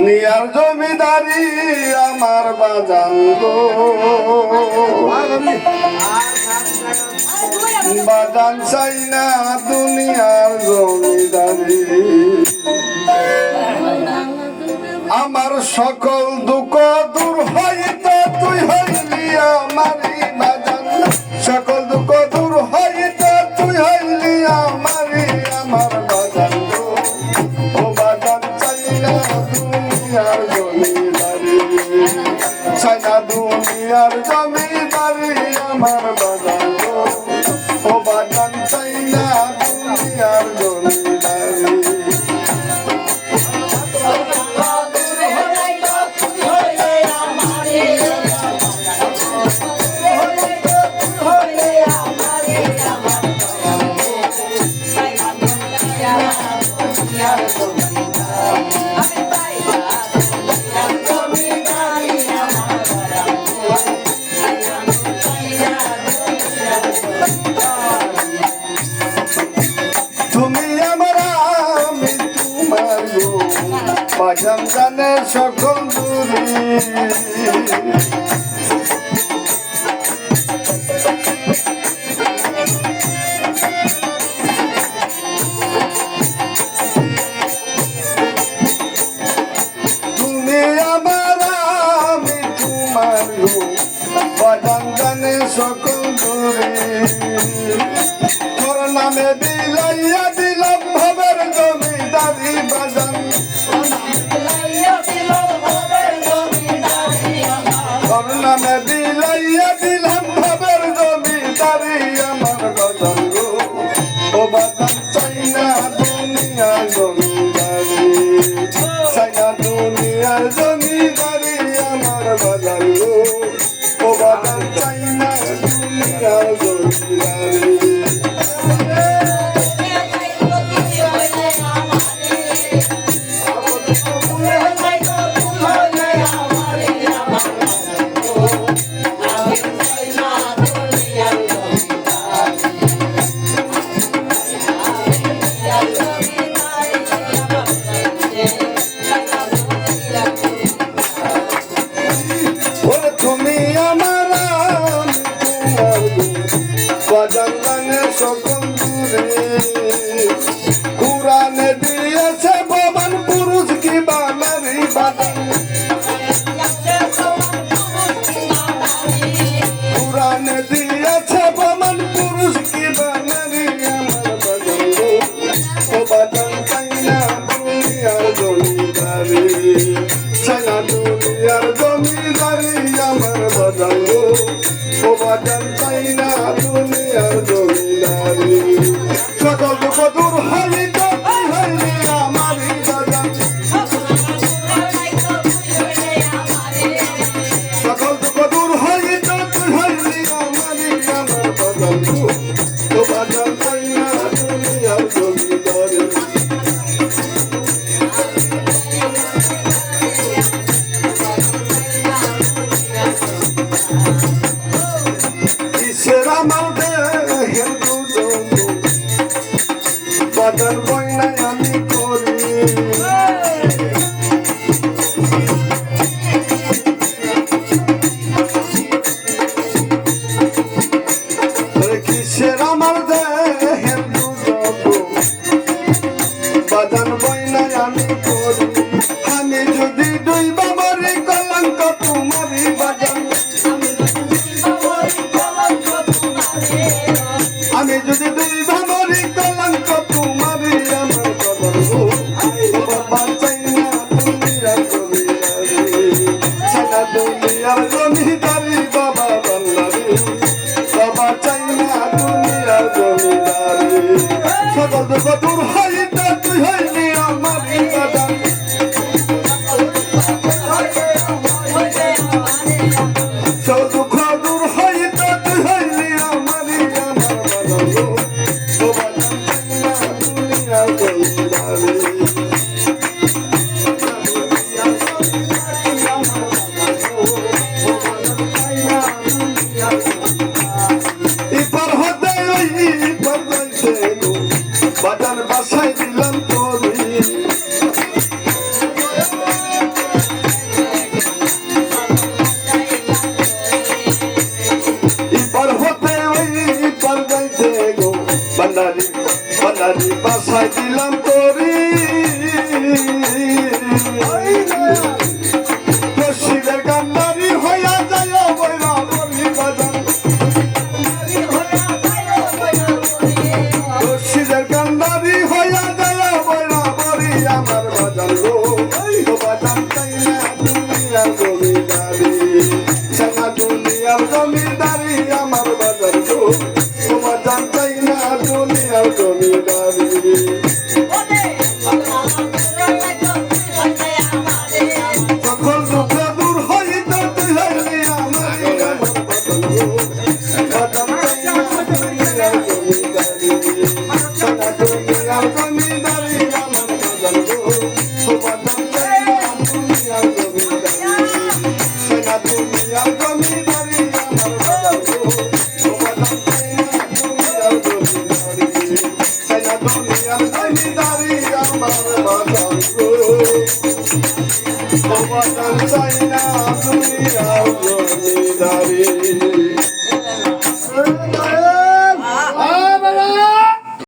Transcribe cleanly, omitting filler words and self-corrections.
Near জমিদারি আমার বাজান গো, বাজান চাই না দুনিয়ার জমিদারি। আমার সকল দুঃখ দূর হইতে তুই হইলি আমারি বাজান, সকল দুঃখ দূর হইতে তুই হইলি আমারি আমার বাজান গো। ও বাজান চাই না দুনিয়ার জমিদারি, চাই না দুনিয়ার জমিদারি আমার বাজান গো। ও বাজান চাই না দুনিয়ার জমিদারি। বাজান জানে সকল দূরি, তুমি আমার আমি তোমার গো, বাজান জানে সকল দূরি। তোর নামে বিলাইয়া দিলাম ভবের জমিদারি বাজান, তোর নামে বিলাইয়া দিলাম ভবের জমিদারি আমার বাজান গো। ও বাজান চাই না দুনিয়ার জমিদারি, চাই না দুনিয়ার জমিদারি আমার বাজান গো। ও বাজান চাই না দুনিয়ার জমিদারি। বাজান জানে সকল দূরে, কুরআনে দিয়েছে ভগবান পুরুষ কি বানারি বাজান, কুরআনে দিয়েছে ভগবান পুরুষ কি বানারি আমার বাজান গো। ও বাজান চাই না দুনিয়ার জমিদারি, চাই না দুনিয়ার জমিদারি আমার বাজান গো। ও বাজান চাই না দুনিয়ার জমিদারি। সকল দুঃখ দূর হইতে তুই হইলি আমারি বাজান, সকল দুঃখ দূর হইতে তুই হইলি আমারি আমার বাজান গো। ও বাজান চাই না দুনিয়ার জমিদারি। বাজান বইনাই আমি করি, কিসের আমার দেহের বাজান বইনাই আমি করি। আমি যদি দুই বাবরি কলঙ্ক তোমারি বাজান, আমি যদি দুই বাবরি কলঙ্ক তোমারি আমার বাজান গো। বাবা চাই না দুনিয়ার জমিদারি, চাই না দুনিয়ার জমিদারি বাবা বান্দারি, বাবা চাই না দুনিয়ার জমিদারি। সকল দুঃখ দূর হইতে তুই হইলি আমারি বাজান, সকল দুঃখ দূর হইতে তুই হইলি আমারি আমার বাজান গো। ও বাজান চাই না দুনিয়ার জমিদারি। ইপার হতে ওই ইপার যাইতে গো, বাজান বাস বাসায় দিলাম তোরি ইপার হতে ওই ইপার যাইতে গো বান্দারি বান্দারি বাসায় দিলাম তোরি রশিদের কান্দারি হইয়া যায় বৈরা বলি বাজান রশিদের কান্দারি হইয়া যায় বৈরা বলি আমার বাজান গো ও বাজান চাই না দুনিয়ার জমিদারি চাই না দুনিয়ার জমিদারি আমার বাজান গো ও বাজান চাই না দুনিয়ার জমিদারি সকল দুঃখ দূর হইতে তুই হইলি আমার বাজান গো বাজান চাই না দুনিয়ার জমিদারি চাই না দুনিয়ার জমিদারি আমার বাজান গো ও বাজান চাই না দুনিয়ার জমিদারি চাই না দুনিয়ার জমিদারি আমার বাজান গো ও বাজান চাই না দুনিয়ার জমিদারি চাই না দুনিয়ার জমিদারি আমার বাজান গো ও বাজান চাই না দুনিয়ার জমিদারি